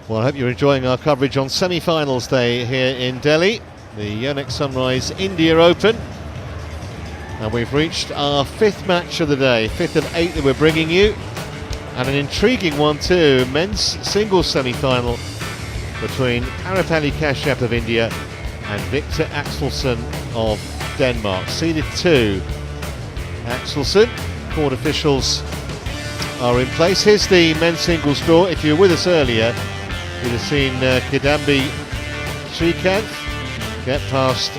Well, I hope you're enjoying our coverage on semi-finals day here in Delhi, the YONEX-SUNRISE India Open. And we've reached our fifth match of the day, fifth of 8 that we're bringing you. And an intriguing one too, men's singles semi-final between PARUPALLI Kashyap of India and Viktor AXELSEN of Denmark. Seeded 2, AXELSEN. Court officials are in place. Here's the men's singles draw. If you were with us earlier, you'd have seen Kidambi Srikanth get past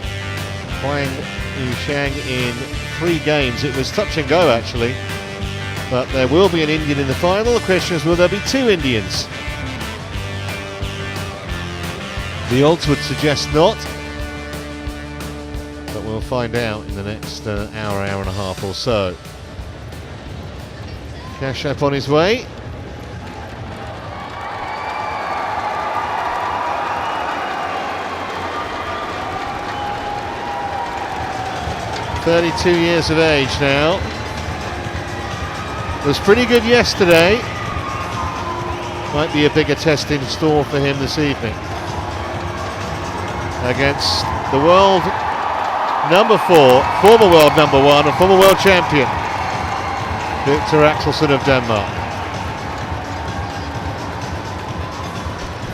Huang Yushang in 3 games. It was touch and go actually, but there will be an Indian in the final. The question is, will there be 2 Indians? The odds would suggest not, but we'll find out in the next hour and a half or so. Kashyap on his way. "32 years of age now. Was pretty good yesterday. Might be a bigger test in store for him this evening against the world number 4, former world number 1 and former world champion, Viktor AXELSEN of Denmark.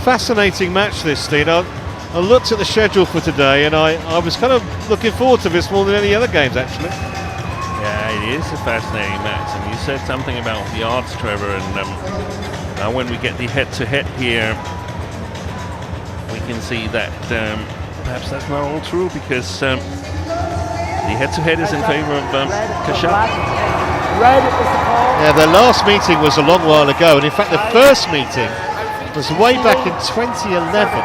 Fascinating match this, Steve. I looked at the schedule for today and I was kind of looking forward to this more than any other games actually. Yeah, it is a fascinating match, and you said something about the odds, Trevor, and now when we get the head-to-head here, we can see that perhaps that's not all true, because the head-to-head is in favor of Kashyap. Yeah, their last meeting was a long while ago, and in fact the first meeting was way back in 2011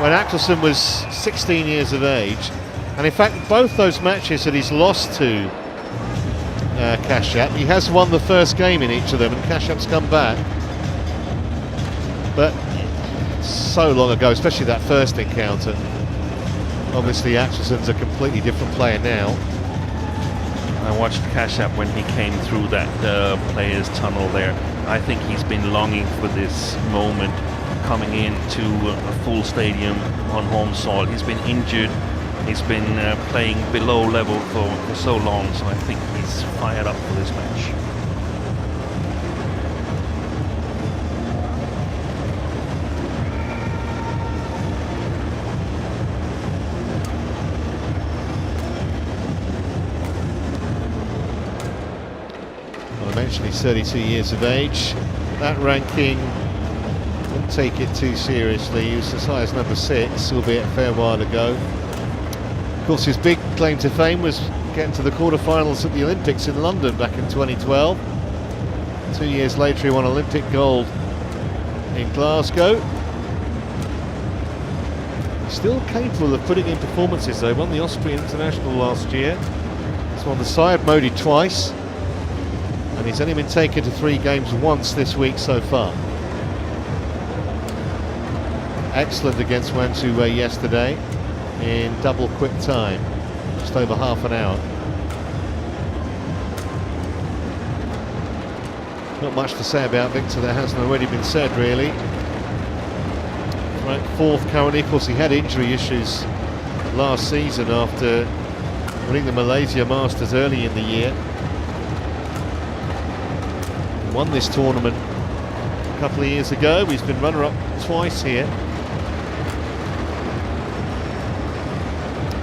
when AXELSEN was 16 years of age, and in fact both those matches that he's lost to Kashyap, he has won the first game in each of them, and Kashyap's come back. But so long ago, especially that first encounter. Obviously AXELSEN's a completely different player now. I watched Kashyap when he came through that players tunnel there. I think he's been longing for this moment, coming into a full stadium on home soil. He's been injured, he's been playing below level for so long, so I think he's fired up for this match. I mentioned he's 32 years of age. That ranking, wouldn't take it too seriously. He was as high as number 6, albeit a fair while ago. Of course, his big claim to fame was getting to the quarterfinals at the Olympics in London back in 2012. 2 years later, he won Olympic gold in Glasgow. Still capable of putting in performances though. Won the Austrian International last year. He's won the Syed Modi twice. And he's only been taken to 3 games once this week so far. Excellent against Wan Su-wei yesterday in double quick time, just over half an hour. Not much to say about Viktor that hasn't already been said really. Ranked 4th currently. Of course he had injury issues last season after winning the Malaysia Masters early in the year. Won this tournament a couple of years ago. He's been runner-up twice here.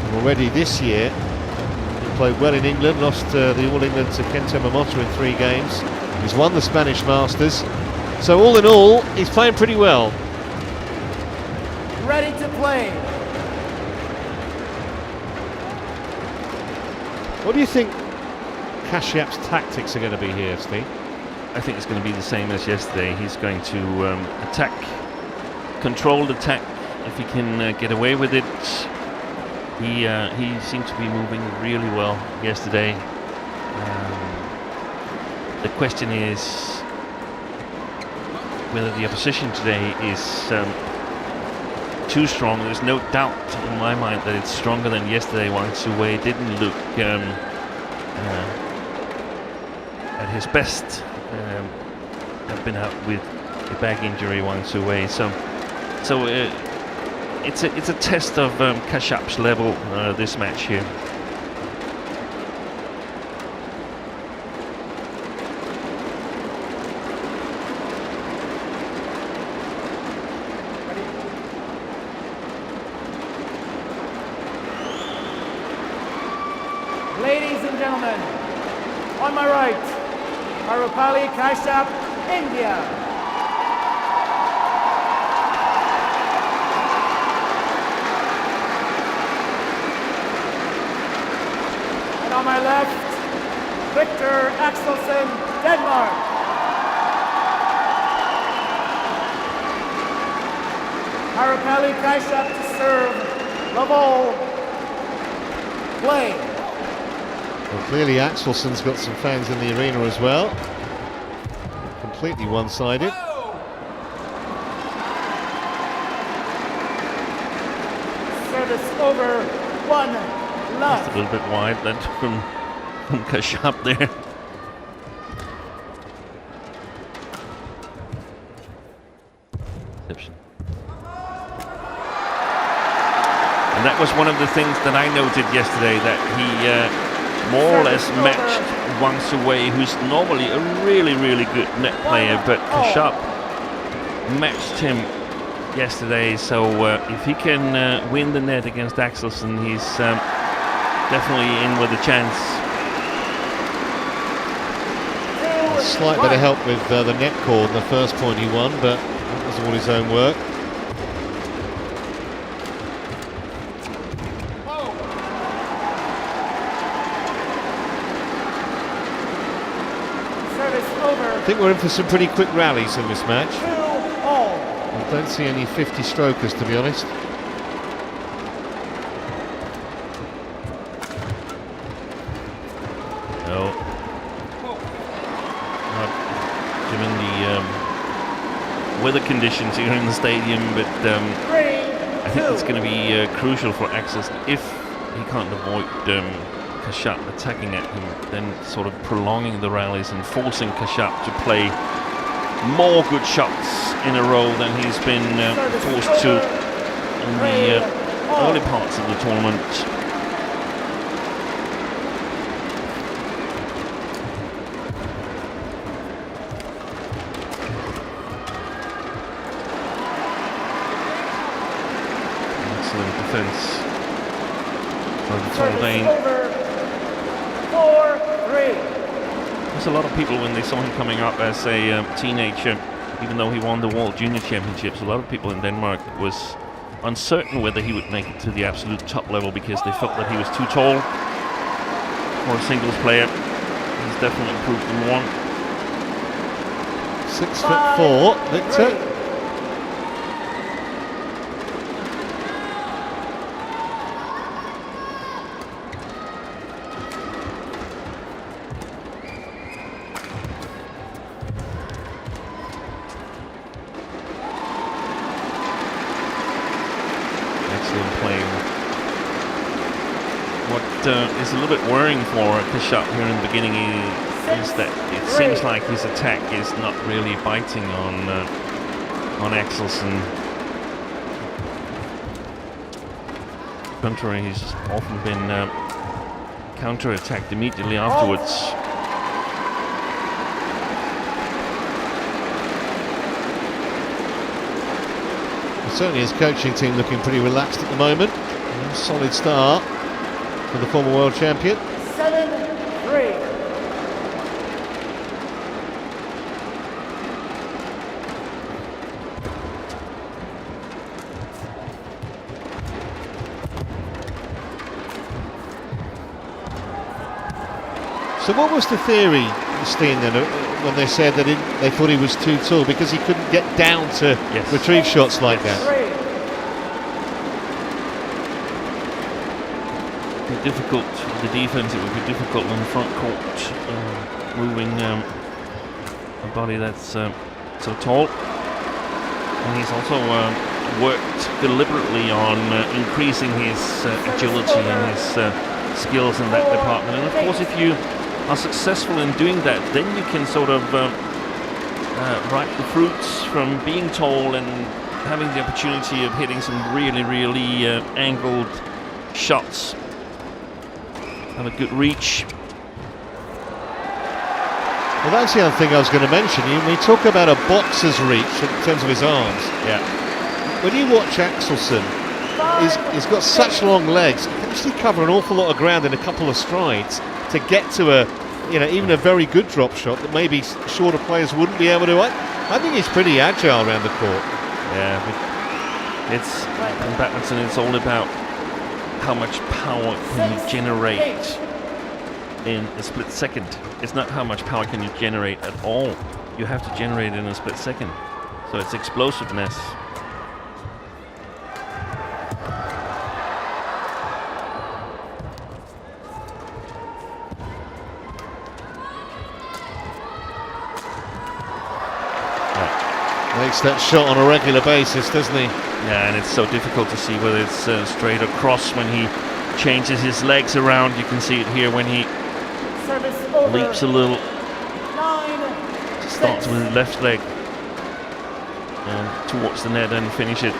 And already this year, he played well in England, lost the All England to Kento Momota in 3 games. He's won the Spanish Masters. So all in all, he's playing pretty well. Ready to play. What do you think Kashyap's tactics are going to be here, Steve? I think it's going to be the same as yesterday. He's going to attack, controlled attack, if he can get away with it. He seemed to be moving really well yesterday. The question is whether the opposition today is too strong. There's no doubt in my mind that it's stronger than yesterday. Wang Su-wei didn't look at his best. I've been out with a back injury once away. So it's a test of Kashyap's level, this match here. Ladies and gentlemen, on my right, PARUPALLI Kashyap, India. And on my left, Viktor AXELSEN, Denmark. PARUPALLI Kashyap to serve, level, play. Well, clearly Axelsen's got some fans in the arena as well. Completely one-sided. Service over, 1 love. Just a little bit wide then from Kashyap there. And that was one of the things that I noted yesterday, that he more or less matched Wang Suwei, who's normally a really, really good net player, but Kashyap matched him yesterday. So if he can win the net against Axelsen, he's definitely in with a chance. A slight bit of help with the net cord in the first point he won, but that was all his own work. I think we're in for some pretty quick rallies in this match. I don't see any 50 strokers, to be honest. No. Not given the weather conditions here in the stadium, but I think it's going to be crucial for Axelsen, if he can't avoid Kashyap attacking at him, then sort of prolonging the rallies and forcing Kashyap to play more good shots in a row than he's been forced to in the early parts of the tournament. Excellent defense of the tall Dane. 4-3. There's a lot of people, when they saw him coming up as a teenager, even though he won the World Junior Championships, a lot of people in Denmark was uncertain whether he would make it to the absolute top level because they felt that he was too tall for a singles player. He's definitely improved in one. 6'4", Viktor. Playing. What is a little bit worrying for Kashyap here in the beginning is that it seems like his attack is not really biting on Axelsen. Contrary, he's often been counter-attacked immediately afterwards. Certainly his coaching team looking pretty relaxed at the moment. Solid start for the former world champion. 7-3. So what was the theory, Steen, then, when they said that they thought he was too tall because he couldn't get down to retrieve shots like that? It would be difficult for the defense. It would be difficult on the front court, moving a body that's so tall. And he's also worked deliberately on increasing his agility and his skills in that department. And of course, if you are successful in doing that, then you can sort of ripe the fruits from being tall and having the opportunity of hitting some really angled shots. Have a good reach. Well, that's the other thing I was going to mention. We talk about a boxer's reach in terms of his arms. Yeah. When you watch Axelsen, he's got such long legs. He can actually cover an awful lot of ground in a couple of strides to get to even a very good drop shot that maybe shorter players wouldn't be able to. I think he's pretty agile around the court. Yeah, in badminton, it's all about how much power can you generate in a split second. It's not how much power can you generate at all. You have to generate it in a split second. So it's explosiveness. Makes that shot on a regular basis, doesn't he? Yeah, and it's so difficult to see whether it's straight or cross when he changes his legs around. You can see it here when he leaps a little. Starts with his left leg towards the net and finishes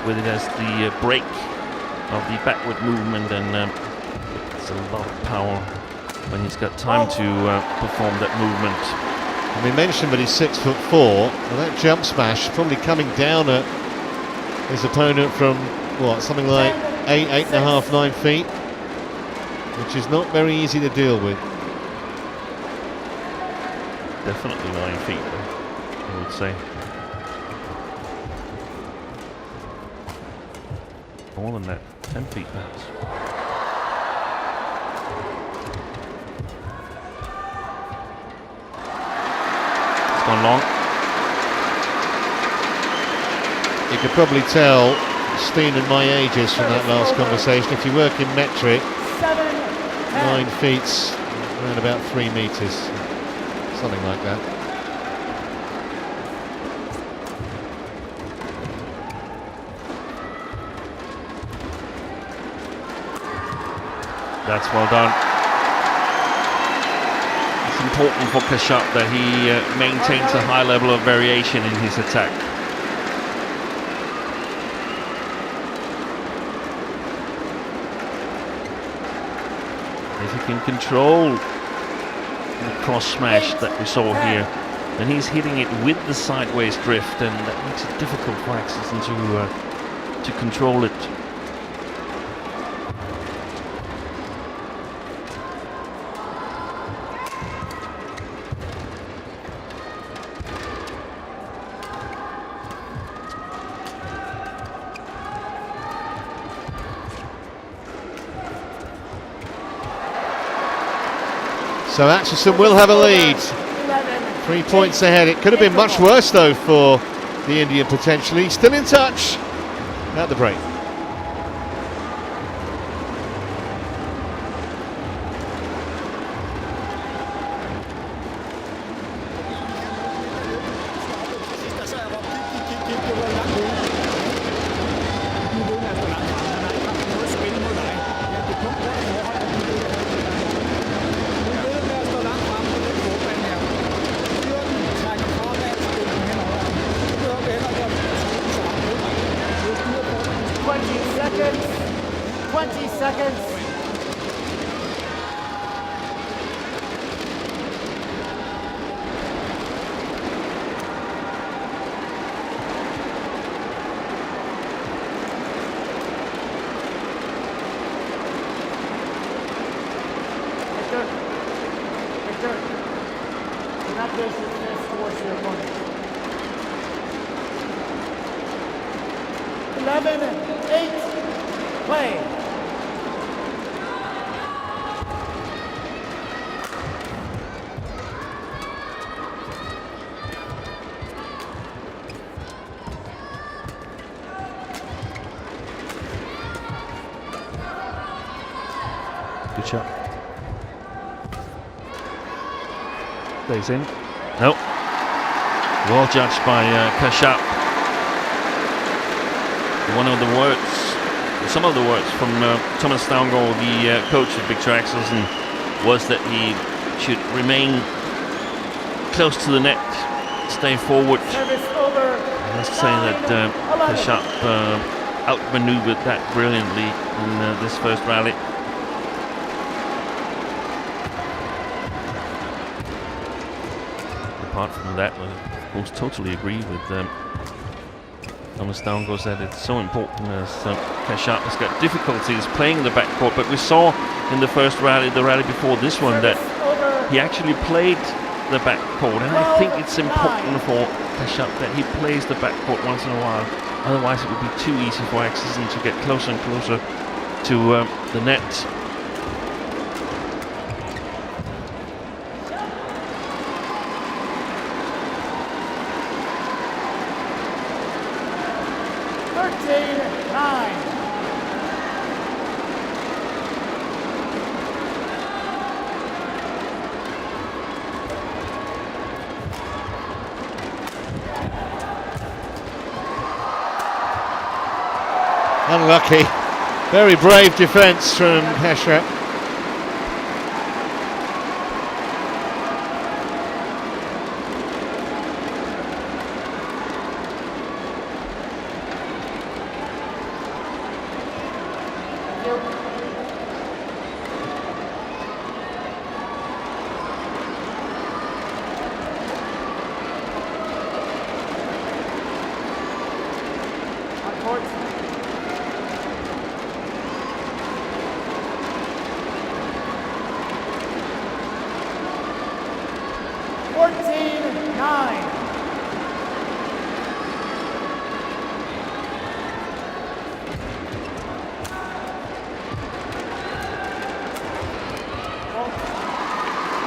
with it as the break of the backward movement, and it's a lot of power when he's got time to perform that movement. And we mentioned that he's 6'4". Well, that jump smash probably coming down at his opponent from what, something like 8.5, 9 feet, which is not very easy to deal with. Definitely 9 feet, I would say. More than that, 10 feet perhaps. It's gone long. You could probably tell Steen and my ages from that last conversation. If you work in metric, 9 feet's around about 3 meters, something like that. That's well done. It's important for Kashyap that he maintains a high level of variation in his attack. If he can control the cross smash that we saw here, then he's hitting it with the sideways drift, and that makes it difficult for Axelsen to control it. So Axelsen will have a lead. 3 points ahead. It could have been much worse though for the Indian potentially. Still in touch at the break. Victor, do not place your fist towards your opponent. 11-8, play. Good shot. Stays in. Nope. Well judged by Kashyap. One of the words, some of the words from Thomas Stavngård, the coach of Viktor AXELSEN, was that he should remain close to the net stay forward. Service over. I must say that Kashyap outmaneuvered that brilliantly in this first rally. Apart from that, I of course totally agree with Thomas Downgoes that it's so important as Kashyap has got difficulties playing the backcourt, but we saw in the first rally, the rally before this one, that he actually played the backcourt, and I think it's important for Kashyap that he plays the backcourt once in a while. Otherwise it would be too easy for Axelsen to get closer and closer to the net. Unlucky. Very brave defence from Kashyap.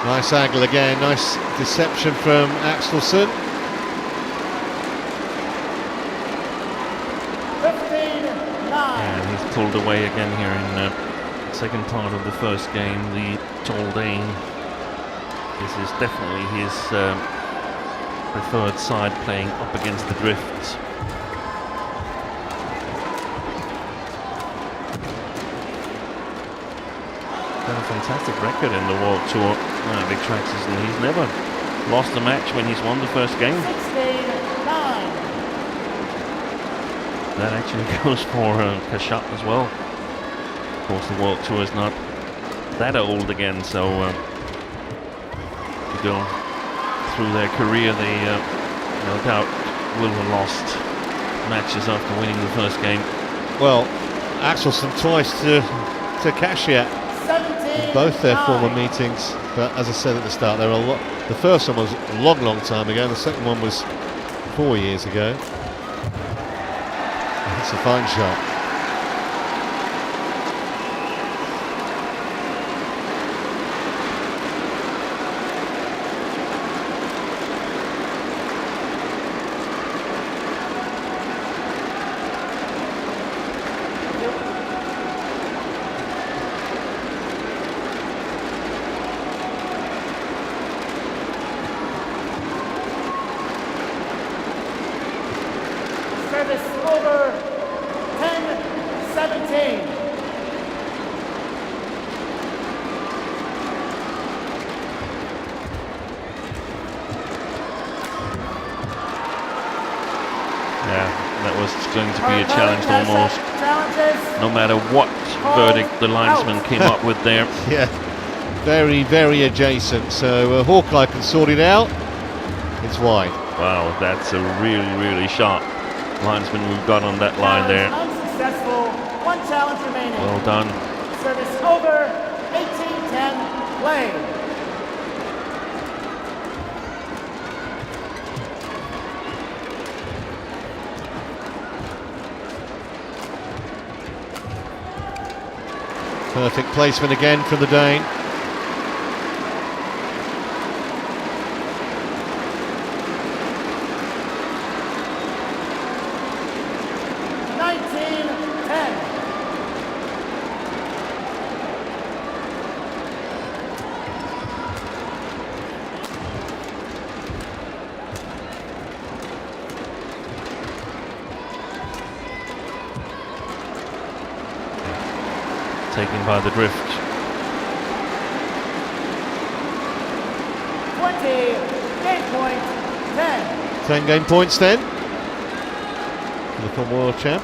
Nice angle again, nice deception from Axelsen. 15-9. And he's pulled away again here in the second part of the first game, the tall Dane. This is definitely his preferred side, playing up against the drifts. Got a fantastic record in the World Tour, Viktor AXELSEN. He's never lost a match when he's won the first game. 16-9. That actually goes for Kashyap as well. Of course, the World Tour is not that old again, so to go through their career, they no doubt will have lost matches after winning the first game. Well, Axelsen twice to Kashyap. Both their former meetings, but as I said at the start, there are a lot. The first one was a long time ago. The second one was 4 years ago. It's a fine shot. Service over. 10-17. Yeah, that was going to be a challenge almost. No matter what verdict the linesman came up with there. Yeah, very adjacent. So Hawkeye can sort it out. It's wide. Wow, that's a really sharp linesman we've got on that line there. Unsuccessful. One challenge remaining. Well done. Service over. 18-10. Play. Perfect placement again from the Dane. Taken by the drift. 20, game point, 10. 10 game points then for the former world champ.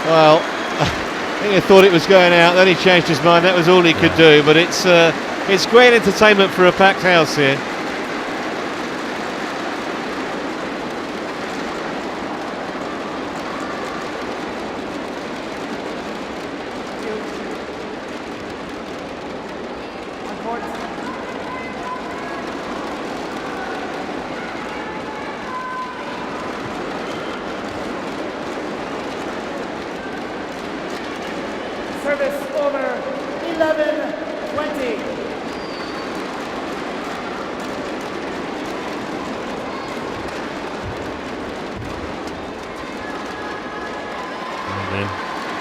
Well, I think he thought it was going out, then he changed his mind. That was all he could do, but it's great entertainment for a packed house here. Service over 11-20.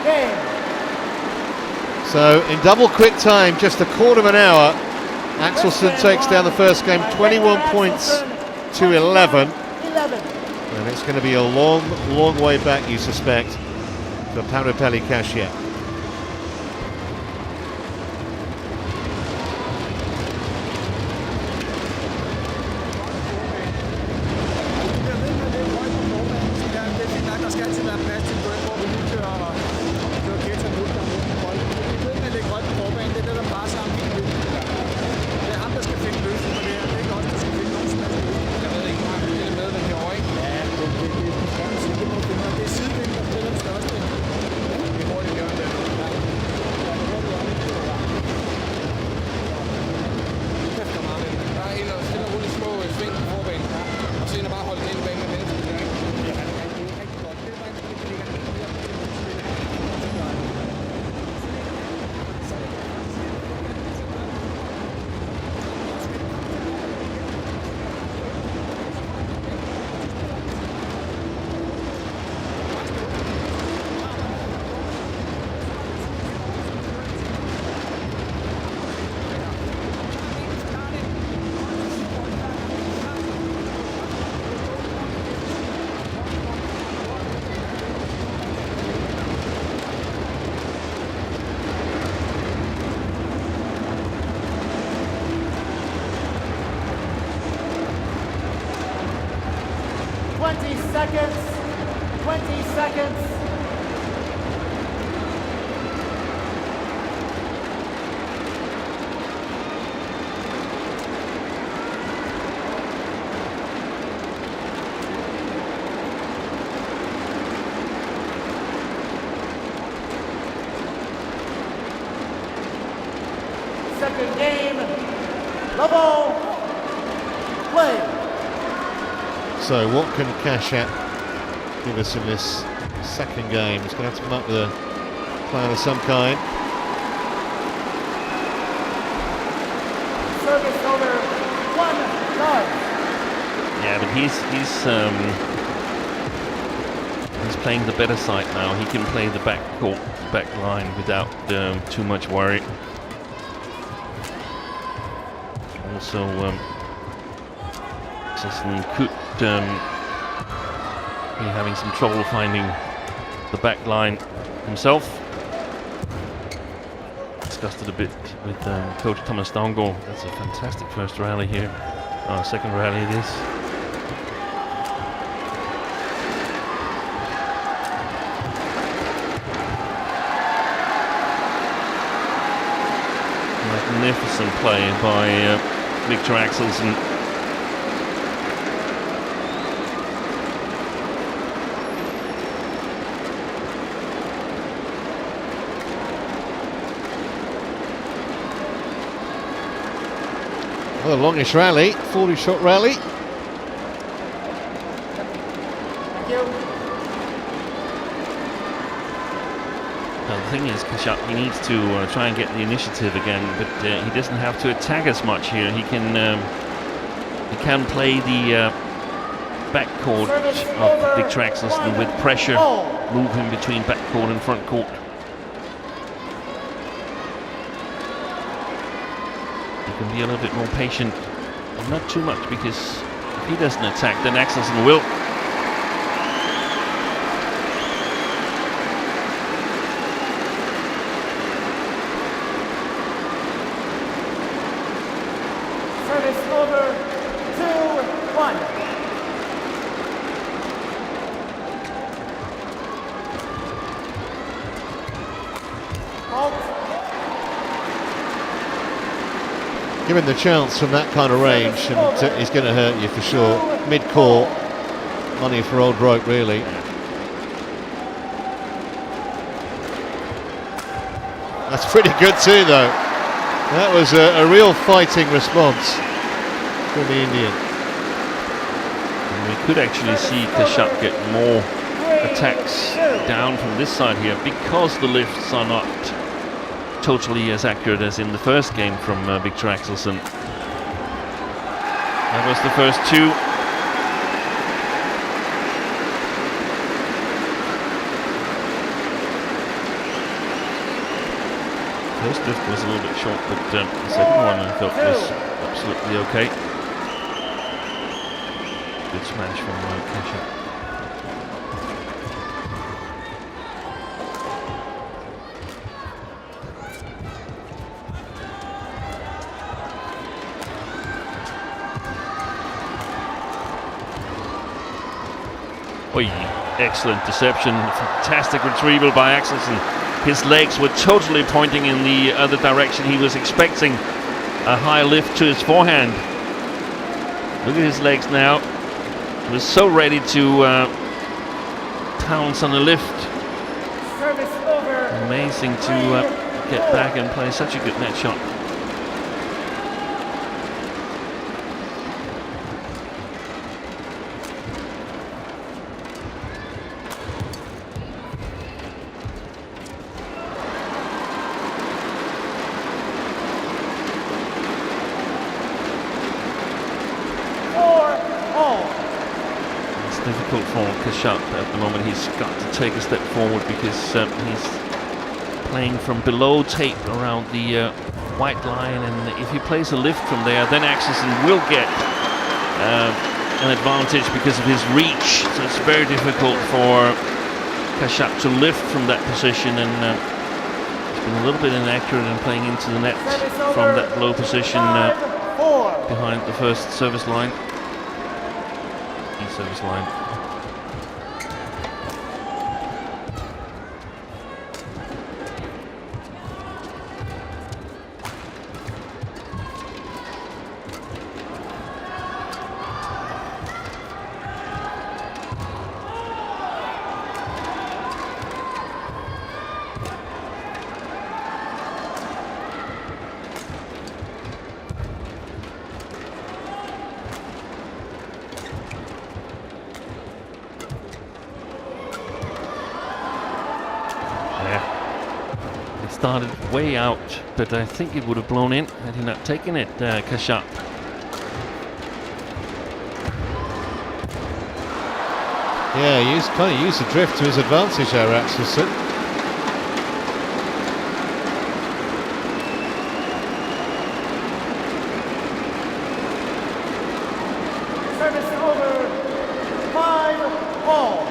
Game. So in double quick time, just a quarter of an hour, Axelsen takes down the first game, 21 points to 11. And it's going to be a long, long way back, you suspect, for PARUPALLI Kashyap. Seconds. 20 seconds. Second game. Level. Play. So what can Kashyap give us in this second game? He's going to have to come up with a plan of some kind. Service over 1-9. Yeah, but he's playing the better side now. He can play the back line without too much worry. Also, Axelsen could be having some trouble finding the back line himself. Discussed it a bit with Coach Thomas Stavngård. That's a fantastic first rally here. Second rally it is. Magnificent play by Viktor AXELSEN. Well, the longest rally, 40-shot rally. Thank you. Well, the thing is, Kashyap, he needs to try and get the initiative again, but he doesn't have to attack as much here. He can play the backcourt of Viktor AXELSEN with pressure, move him between backcourt and front court. He can be a little bit more patient, but not too much, because if he doesn't attack, then AXELSEN will. Service over, 2-1. Given the chance from that kind of range, and he's going to hurt you for sure. Mid-court, money for old rope, really. That's pretty good too, though. That was a real fighting response from the Indian. And we could actually see Kashyap get more attacks down from this side here, because the lifts are not totally as accurate as in the first game from Viktor AXELSEN. That was the first two. First lift was a little bit short, but the second one I felt was absolutely okay. Good smash from Kashyap. Oy, excellent deception, fantastic retrieval by AXELSEN. His legs were totally pointing in the other direction. He was expecting a high lift to his forehand. Look at his legs now. He was so ready to pounce on a lift. Service over. Amazing to get back and play such a good net shot. It's difficult for Kashyap at the moment. He's got to take a step forward, because he's playing from below tape around the white line, and if he plays a lift from there, then AXELSEN will get an advantage because of his reach. So it's very difficult for Kashyap to lift from that position, and he's been a little bit inaccurate in playing into the net from that low position behind the first service line. Service line. Started way out, but I think it would have blown in had he not taken it, Kashyap. Yeah, he kind of used the drift to his advantage there, AXELSEN. Service over, 5-all.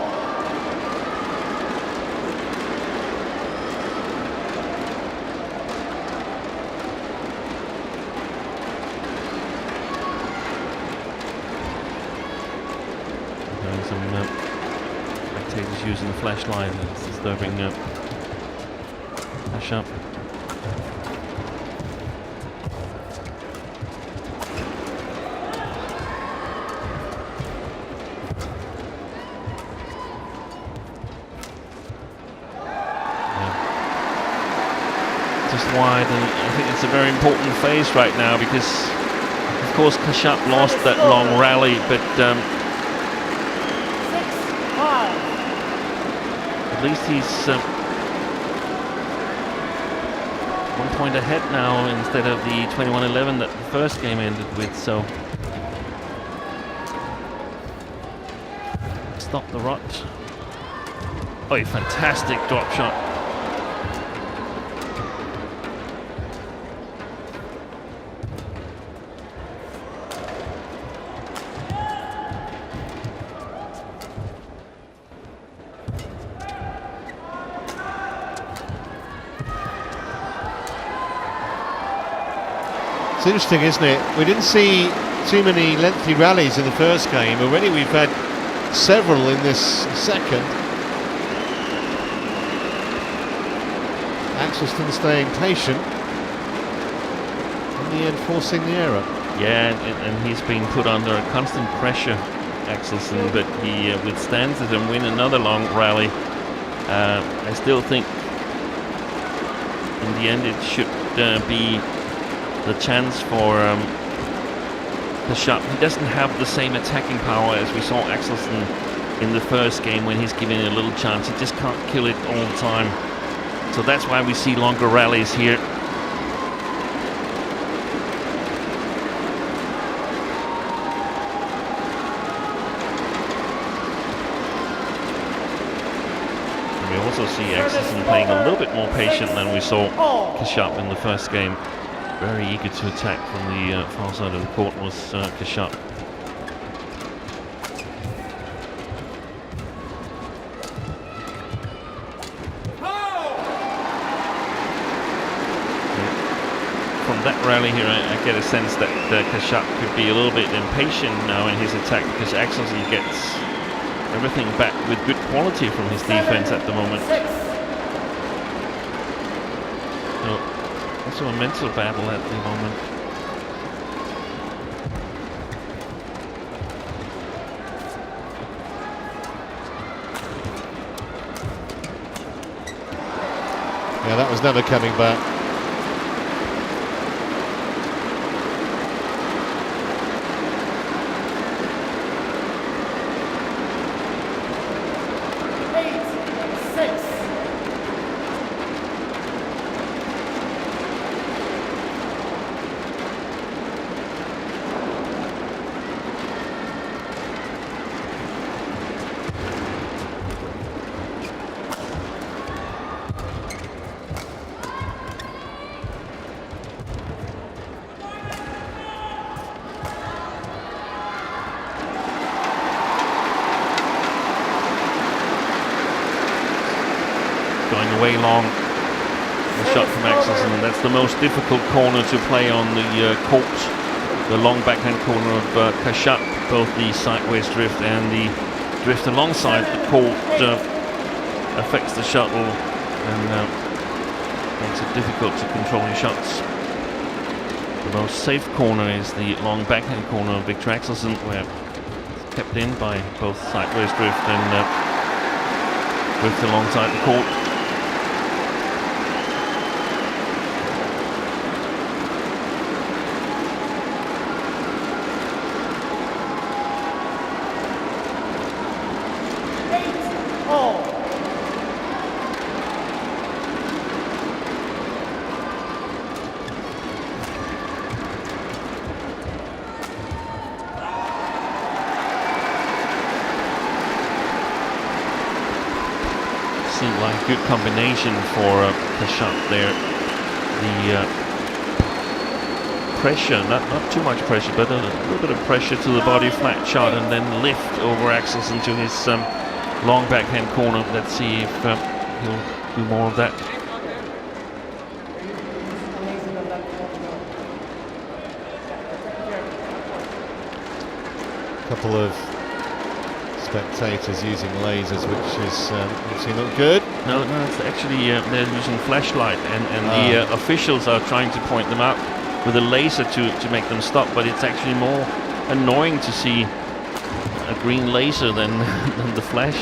Some spectators using the flashlight, and it's disturbing Kashyap. Just wide, and I think it's a very important phase right now, because of course Kashyap lost that long rally, but at least he's 1 point ahead now instead of the 21-11 that the first game ended with, so stop the rot. Oh, a fantastic drop shot. It's interesting, isn't it? We didn't see too many lengthy rallies in the first game. Already we've had several in this second. Axelsen staying patient, in the end forcing the error. Yeah, and he's been put under a constant pressure, Axelsen, but he withstands it and win another long rally. I still think in the end it should be the chance for Kashyap. He doesn't have the same attacking power as we saw Axelsen in the first game when he's given it a little chance. He just can't kill it all the time. So that's why we see longer rallies here. And we also see Axelsen playing a little bit more patient than we saw Kashyap in the first game. Very eager to attack from the far side of the court was Kashyap. From that rally here, I get a sense that Kashyap could be a little bit impatient now in his attack, because Axelsen gets everything back with good quality from his defense at the moment. So, also a mental battle at the moment. Yeah, that was never coming back. Going away long, the shot from Axelsen, and that's the most difficult corner to play on the court. The long backhand corner of Kashyap, both the sideways drift and the drift alongside the court affects the shuttle and makes it difficult to control your shots. The most safe corner is the long backhand corner of Viktor AXELSEN, where it's kept in by both sideways drift and drift alongside the court. Seemed like a good combination for Kashyap there. The pressure, not too much pressure, but a little bit of pressure to the body, flat shot, and then lift over Axelsen to his long backhand corner. Let's see if he'll do more of that. Couple of spectators using lasers, which is obviously not good. No, it's actually they're using flashlight, and the officials are trying to point them out with a laser to make them stop. But it's actually more annoying to see a green laser than the flash.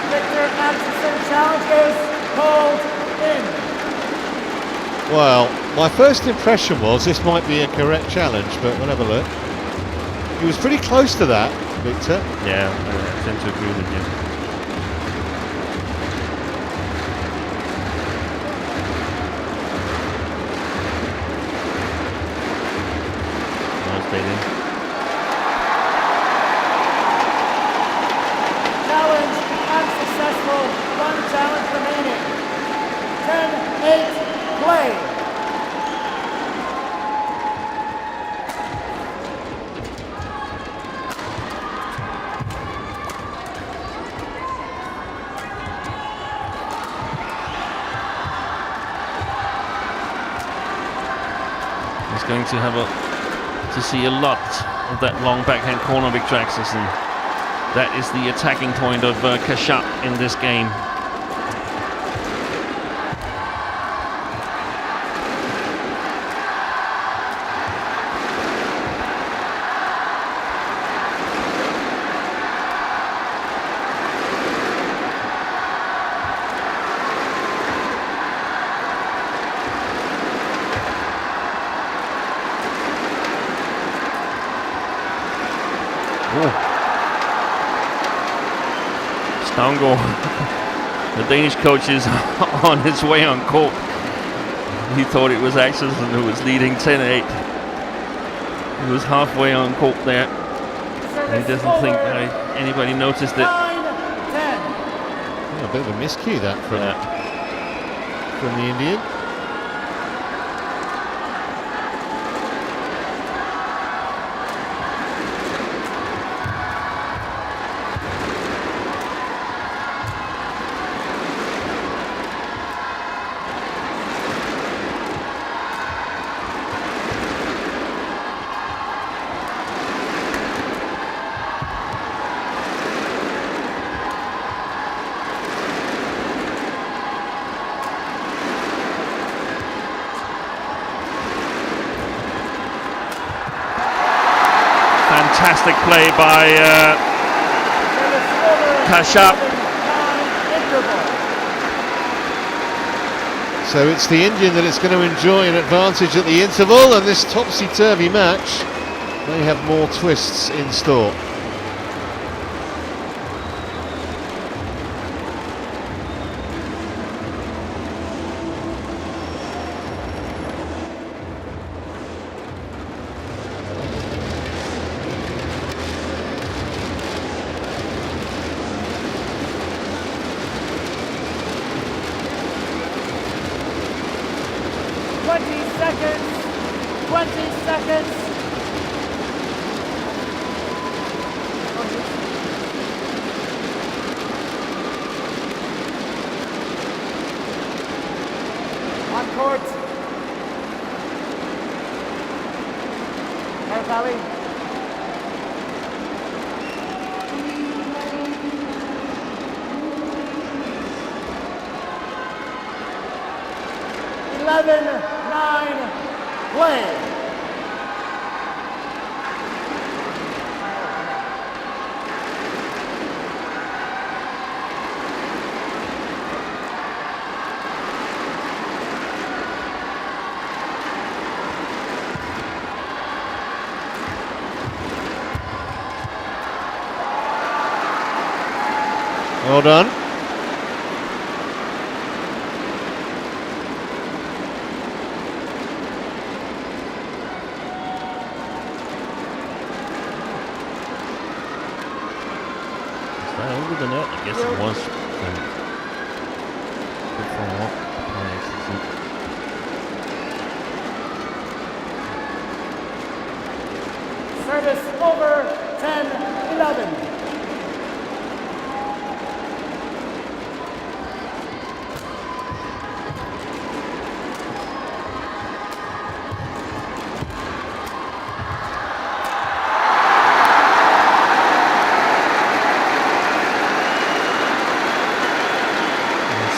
Viktor AXELSEN challenges called in. Well, my first impression was this might be a correct challenge, but we'll have a look. He was pretty close to that, Viktor. Yeah, I tend to agree with you. in. Challenge unsuccessful. One challenge remaining. 10-8, play. He's going to have to see a lot of that long backhand corner, Viktor AXELSEN. That is the attacking point of Kashyap in this game. Stango, the Danish coach, is on his way on court. He thought it was AXELSEN who was leading 10-8. He was halfway on court there. And he doesn't think anybody noticed it. Yeah, a bit of a miscue that from the Indian. Fantastic play by Kashyap. So it's the Indian that is going to enjoy an advantage at the interval, and this topsy-turvy match may have more twists in store. On court. Parupalli. Play. Well done. Over the net, I guess it was. Good follow-up by AXELSEN. Service over 10-11.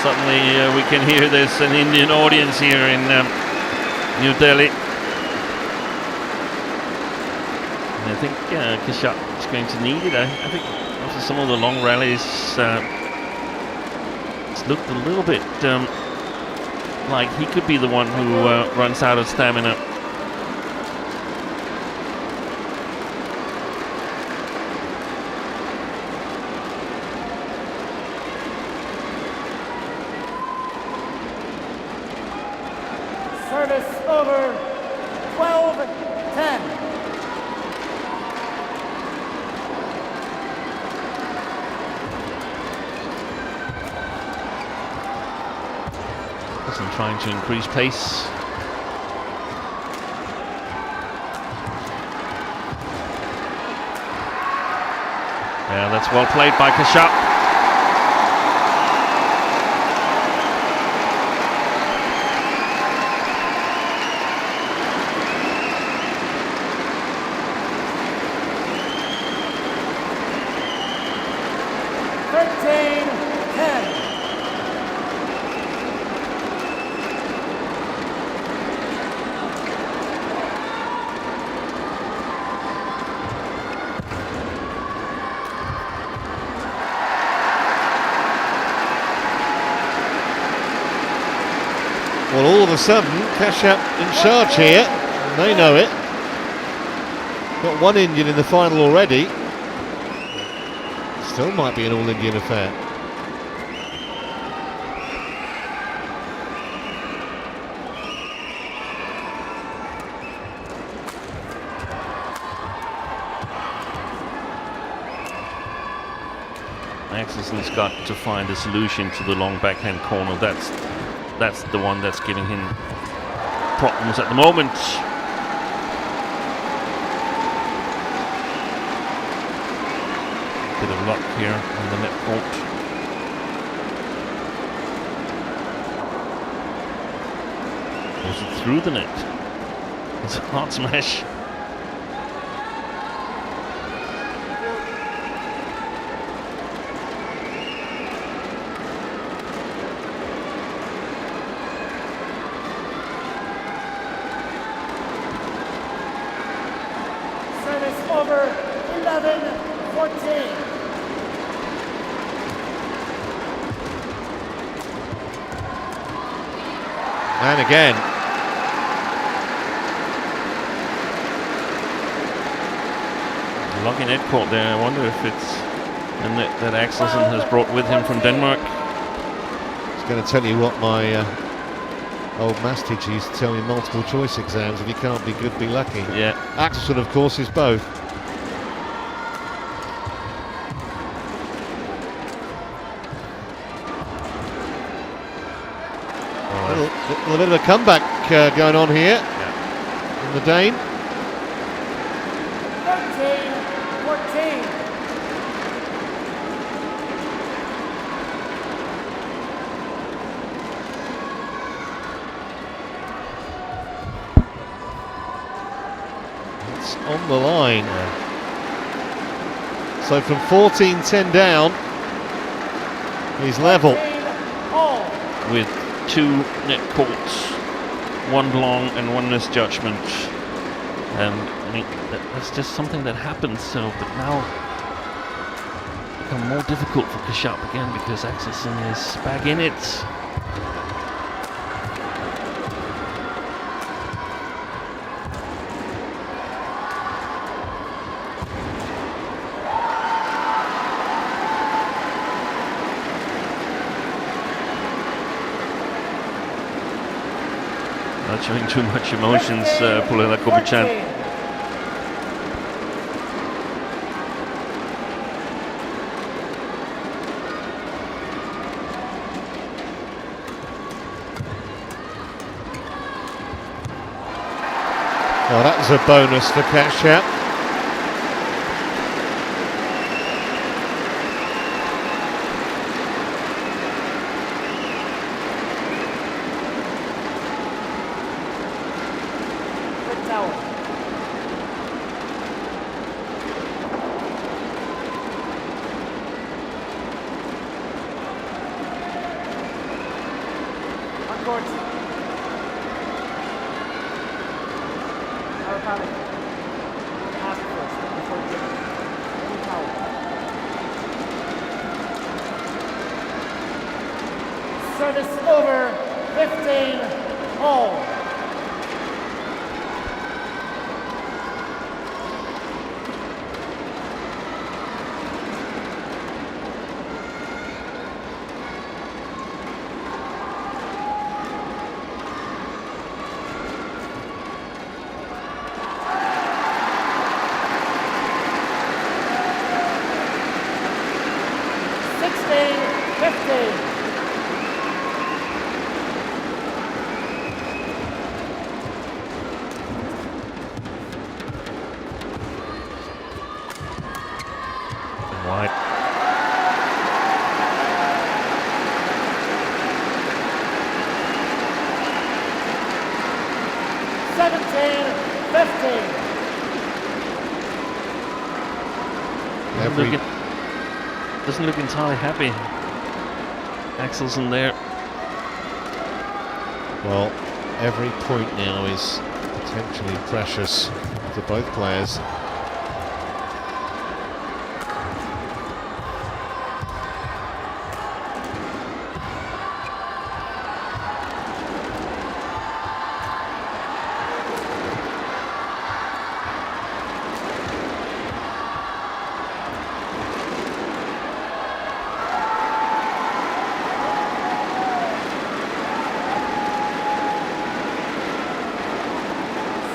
Suddenly we can hear there's an Indian audience here in New Delhi. And I think Kashyap is going to need it. I think after some of the long rallies, it's looked a little bit like he could be the one who runs out of stamina. Service over 12-10. trying to increase pace. Yeah, that's well played by Kashyap. Well, all of a sudden, Kashyap in charge here, and they know it. Got one Indian in the final already. Still might be an all-Indian affair. Axelsen's got to find a solution to the long backhand corner. That's the one that's giving him problems at the moment. Bit of luck here on the net court. Was it through the net? It's a hard smash. Over 11-14. And again. Lucky net court there. I wonder if it's a net that Axelsen has brought with him from Denmark. I was going to tell you what my old maths teacher used to tell me in multiple choice exams: if you can't be good, be lucky. Yeah. Axelsen, of course, is both. A little bit of a comeback going on here in the Dane. 13-14. It's on the line. So from 14-10 down, he's level. With 2 net courts, 1 long and 1 misjudgment. And I mean, that's just something that happens. So, but now become more difficult for Kashyap again because Axelsen is back in it. Not showing too much emotions, Pullela Kopichan. Well, that was a bonus for Kashyap. Service over, 15 all. Wide. Doesn't look entirely happy. Axelsen there. Well, every point now is potentially precious to both players.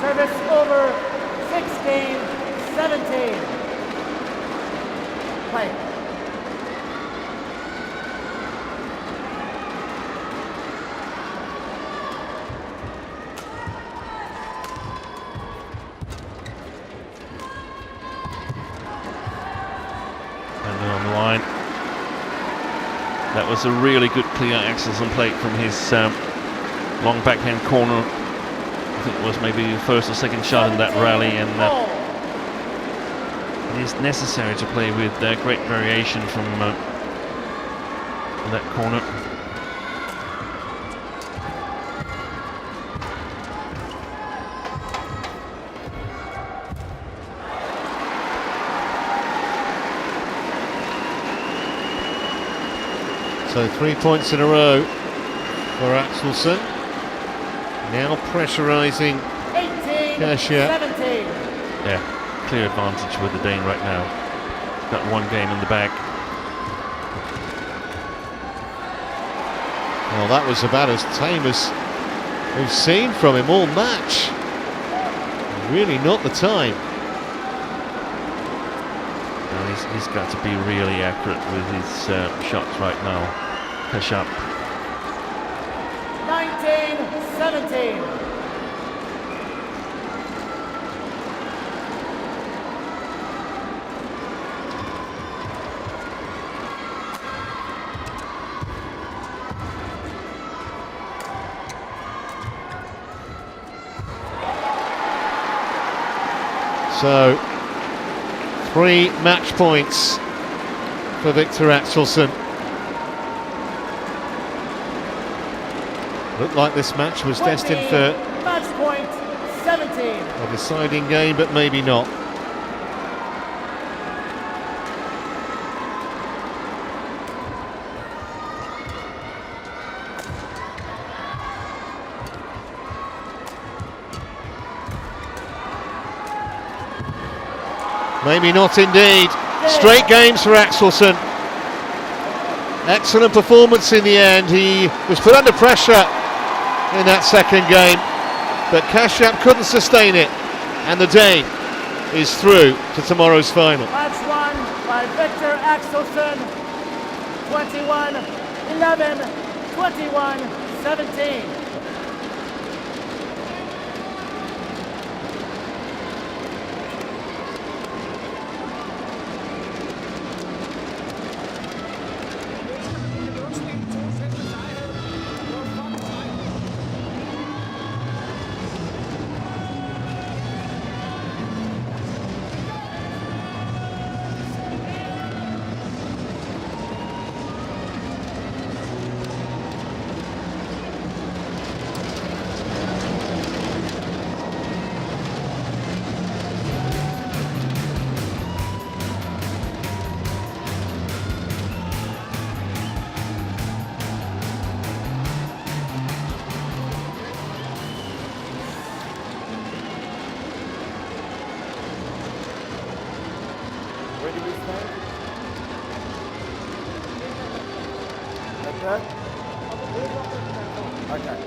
Service over 16-17. Play. And on the line. That was a really good clear Axelsen play from his long backhand corner. I think it was maybe the first or second shot in that rally, and it is necessary to play with great variation from that corner. So 3 points in a row for Axelsen. Now pressurising Kashyap. 17. Yeah, clear advantage with the Dane right now. Got one game in the bag. Well, that was about as tame as we've seen from him all match. Really not the time. Now he's got to be really accurate with his shots right now. Kashyap. 19-17. So 3 match points for Viktor Axelsen. Looked like this match was destined for match point 17. a deciding game, but maybe not. Maybe not indeed. Straight games for Axelsen. Excellent performance in the end. He was put under pressure in that second game, but Kashyap couldn't sustain it, and the Dane is through to tomorrow's final. Match won by Viktor Axelsen, 21-11, 21-17. Where do we stand? Like that? Okay.